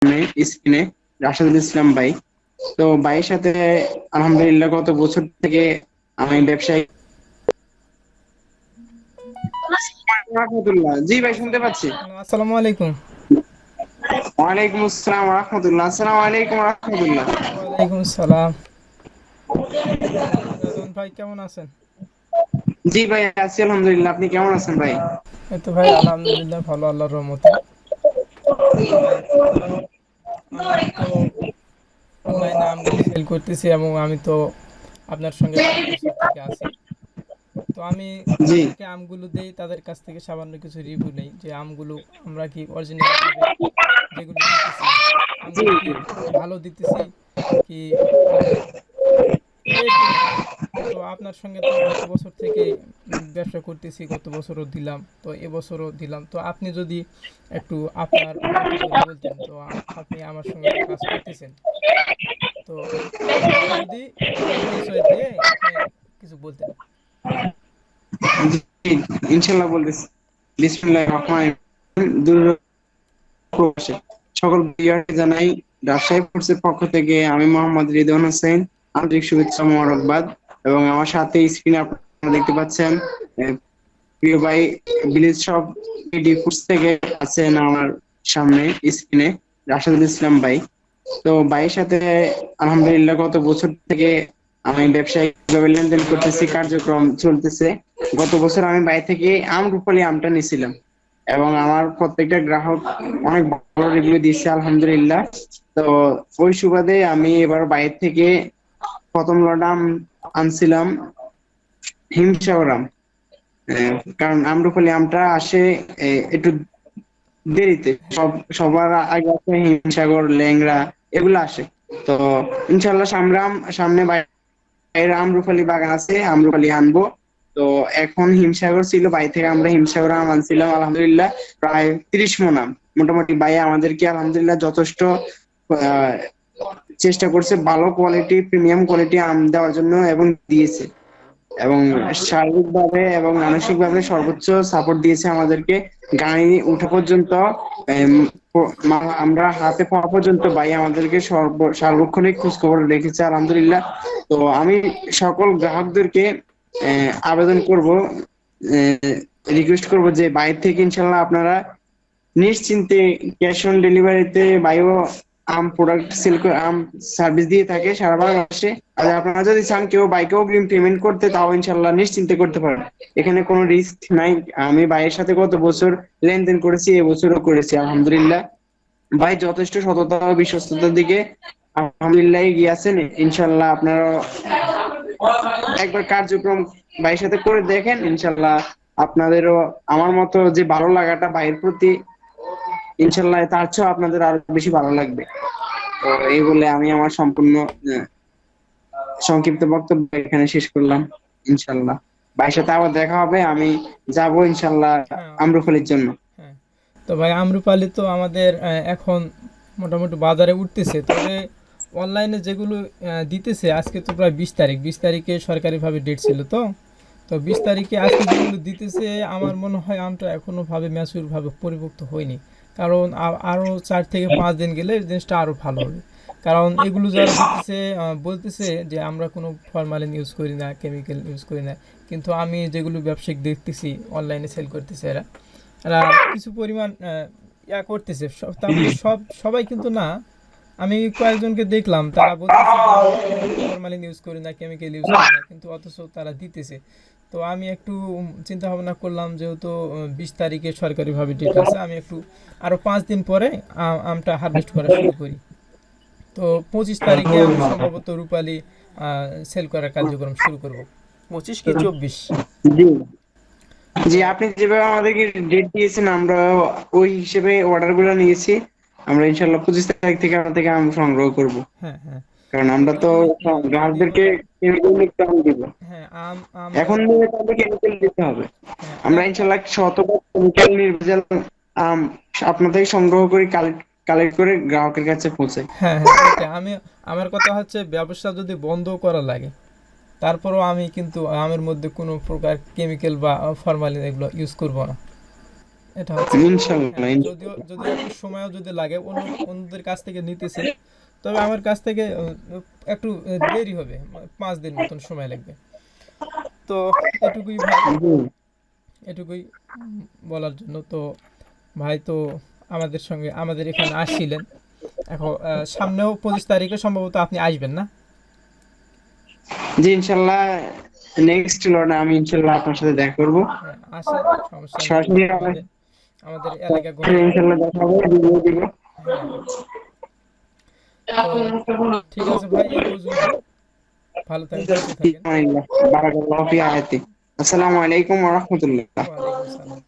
স্ক্রিনে রাশেদুল ইসলাম ভাই। তো ভাইয়ের সাথে আলহামদুলিল্লাহ গত বছর থেকে আমি ব্যবসায়ী। রাহমাতুল্লাহ, জি ভাই শুনতে পাচ্ছি। আসসালামু আলাইকুম। ওয়ালাইকুম আসসালাম রাহমাতুল্লাহ। আসসালামু আলাইকুম রাহমাতুল্লাহ। ওয়ালাইকুম আসসালাম। রাজন ভাই কেমন আছেন? জি ভাই আছি আলহামদুলিল্লাহ, আপনি কেমন আছেন ভাই? এই তো ভাই আলহামদুলিল্লাহ ভালো, আল্লাহর রহমতে। তো ভাই আমি তো অনলাইনে আমগুলো সেল করতেছি এবং আমি তো আপনার সঙ্গে 5 বছর থেকে আছি। তো আমি জি যাদেরকে আমগুলো দেই তাদের কাছ থেকে সামান্য কিছু রিভিউ নেই যে আমগুলো আমরা কি অরিজিনাল ভাবে যেগুলো দিতেছি জি আমগুলো কি ভালো দিতেছি কি মানে এরকম আর কি। তো আপনার সঙ্গে তো গত বছর থেকে ব্যবসা করতেছি, গত বছরও দিলাম, তো এবছরও দিলাম। তো আপনি যদি একটু আপনার মতো করে বলতেন, তো আপনি আমার সঙ্গে তো কাজ করতেছেন, তো আপনি যদি আপনার পরিচয় দিয়ে আপনি কিছু বলতেন। জি, ইনশাল্লাহ বলতেছি। বিসমিল্লাহির রহমানির রহিম। প্রবাসী সকল বিহারকে জানাই রাজশাহী ফোর্সের পক্ষ থেকে আমি মোহাম্মদ রিদওয়ান হোসেন আন্তরিক শুভেচ্ছা ও মোবারকবাদ। এবং আমার সাথে স্ক্রিনে আপনারা দেখতে পাচ্ছেন প্রিয় ভাই ভিলেজ শপ ডি ফুডস থেকে আছেন আমার সামনে স্ক্রিনে রাশেদুল ইসলাম ভাই। তো ভাইয়ের সাথে আলহামদুলিল্লাহ গত বছর থেকে আমি ব্যবসায়িকভাবে লেনদেন করতেছি, কার্যক্রম চলতেছে। গত বছর আমি ভাই থেকে রূপালী আমটা নিয়েছিলাম এবং আমার প্রত্যেকটা গ্রাহক অনেক ভালো রিভিউ দিচ্ছে আলহামদুলিল্লাহ। তো ওই সুবাদে আমি এবার বাইরে থেকে প্রথম লট আম আনছিলাম হিমসাগর আম। কারণ আম্রপালি আমটা আসে একটু দেরিতে। সবার আগে আসে হিমসাগর, ল্যাংড়া, এগুলো আসে। তো ইনশাল্লাহ সামনে বাইরে আম্রপালি বাগান আছে, আম্রপালি আনবো। তো এখন হিমসাগর ছিল, বাই থেকে আমরা হিমসাগর আম আনছিলাম আলহামদুলিল্লাহ প্রায় 30 মণ আম। মোটামুটি ভাই আমাদেরকে আলহামদুলিল্লাহ যথেষ্ট আহ, চেষ্টা করছে ভালো কোয়ালিটি, প্রিমিয়াম কোয়ালিটি আম দেওয়ার জন্য এবং দিয়েছে। এবং শারীরিকভাবে এবং মানসিকভাবে সর্বোচ্চ সাপোর্ট দিয়েছে আমাদেরকে। গাড়ি উঠা পর্যন্ত এম, আমরা হাতে পাওয়া পর্যন্ত ভাই আমাদেরকে সার্বক্ষণিক খোঁজ খবর রেখেছে আলহামদুলিল্লাহ। তো আমি সকল গ্রাহকদেরকে আবেদন করব, রিকোয়েস্ট করব যে বাইরে থেকে ইনশাল্লাহ আপনারা নিশ্চিন্তে ক্যাশ অন ডেলিভারিতে বায়ো আম প্রোডাক্ট সেল করে আম সার্ভিস দিয়ে থাকে সারা বাংলাদেশে। আর আপনারা যদি চান কেউ বাইকে অগ্রিম পেমেন্ট করতে, তাও ইনশাল্লাহ নিশ্চিন্তে করতে পারেন। এখানে কোনো রিস্ক নাই। আমি ভাইয়ের সাথে গত বছর লেনদেন করেছি, এবছরও করেছি আলহামদুলিল্লাহ। ভাই যথেষ্ট সততা ও বিশ্বস্ততার দিকে আলহামদুলিল্লাহ এগিয়ে আছেন। ইনশাল্লাহ আপনারা একবার কার্যক্রম ভাইয়ের সাথে করে দেখেন, ইনশাল্লাহ আপনাদেরও আমার মতো যে ভালো লাগাটা ভাইয়ের প্রতি, ইনশাল্লাহ তার চেয়েও আপনাদের আরো বেশি ভালো লাগবে। তো এই বলে আমি আমার সম্পূর্ণ আহ, সংক্ষিপ্ত বক্তব্য এখানে শেষ করলাম। ইনশাল্লাহ ভাইয়ের সাথে আবার দেখা হবে, আমি যাব ইনশাল্লাহ হ্যাঁ, আম্রফলির জন্য। হ্যাঁ। তো ভাই আম্রপালি তো আমাদের এখন মোটামুটি বাজারে উঠতেছে, তবে অনলাইনে যেগুলো দিতেছে আজকে তো প্রায় 20 তারিখ, 20 তারিখে সরকারিভাবে ডেট ছিল। তো তো 20 তারিখে আজকে যেগুলো দিতেছে আমার মনে হয় আমটা এখনো ভাবে ম্যাচিউর ভাবে পরিপক্ত হয়নি। কারণ আরো 4 থেকে 5 দিন গেলে জিনিসটা আরো ভালো হবে। কারণ এগুলো যারা দিতেছে বলতেছে যে আমরা কোনো ফরমালিন ইউজ করি না, কেমিক্যাল ইউজ করি না, কিন্তু আমি যেগুলো ব্যবসায়িক দেখতেছি অনলাইনে সেল করতেছে এরা এরা কিছু পরিমাণ করতেছে। তারপরে সবাই কিন্তু না, আমি কয়েকজনকে দেখলাম তারা বলতেছে যে আমরা কোনো ফরমালিন ইউজ করি না, কেমিক্যাল ইউজ করি না, কিন্তু অথচ তারা দিতেছে। তো আমি একটু চিন্তা ভাবনা করলাম, যেহেতু 20 তারিখে সরকারিভাবে ডেট আছে, আমি একটু আরও 5 দিন পরে আমটা হারভেস্ট করা শুরু করি। তো 25 তারিখে আমি সম্ভবত রূপালি সেল করার কার্যক্রম শুরু করব। 25 কি 24। জি জি, আপনি যেভাবে আমাদেরকে ডেট দিয়েছেন আমরা ওই হিসেবে অর্ডার গুলো নিয়েছি। আমরা ইনশাল্লাহ 25 তারিখ থেকে আপনার থেকে আম সংগ্রহ করব। হ্যাঁ, হ্যাঁ। কারণ তো আমরা তো যদি গ্রাহকদেরকে কেমিক্যাল মুক্ত আম দিব। হ্যাঁ এখন দিলে তাদের কেমিক্যাল দিতে হবে। হ্যাঁ আমরা ইনশাল্লাহ শতভাগ কেমিক্যাল নির্ভেজাল আম আপনার থেকে সংগ্রহ করে কালেক্ট কালেক্ট করে গ্রাহকের কাছে পৌঁছাই। হ্যাঁ, হ্যাঁ, ওইটা আমি, আমার কথা হচ্ছে ব্যবসা যদি বন্ধ করা লাগে তারপরও আমি কিন্তু আমের মধ্যে কোনো প্রকার কেমিক্যাল বা ফরমালিন এগুলো ইউজ করব না। এটা হচ্ছে। ইনশাল্লাহ, হ্যাঁ, যদিও যদিও একটু সময়ও যদি লাগে, অন্যদের কাছ থেকে নিতেছি, তবে আমার কাছ থেকে একটু দেরি হবে, 5 দিন মতন সময় লাগবে। তো এটুকুই ভাই, জি এটুকুই বলার জন্য। তো ভাই তো আমাদের সঙ্গে আমাদের এখানে আসছিলেন, এখন সামনেও 25 তারিখে সম্ভবত আপনি আসবেন না? জি ইনশাল্লাহ, নেক্সট লটে আমি ইনশাল্লাহ আপনার সাথে দেখা করবো। হ্যাঁ, আসেন, সমস্যা নেই। সরাসরি আমাদের আমাদের এলাকা ঘুরেন। ইনশাল্লাহ দেখা হবে, ভিডিও দিব। হ্যাঁ, তো ঠিক আছে ভাই, এই পর্যন্তই। ভালো থাকেন, সুস্থ থাকেন। বারাকাল্লাহু ফি আয়াতি। আসসালামু আলাইকুম ওয়া রাহমাতুল্লাহ। ওয়ালাইকুম সালাম।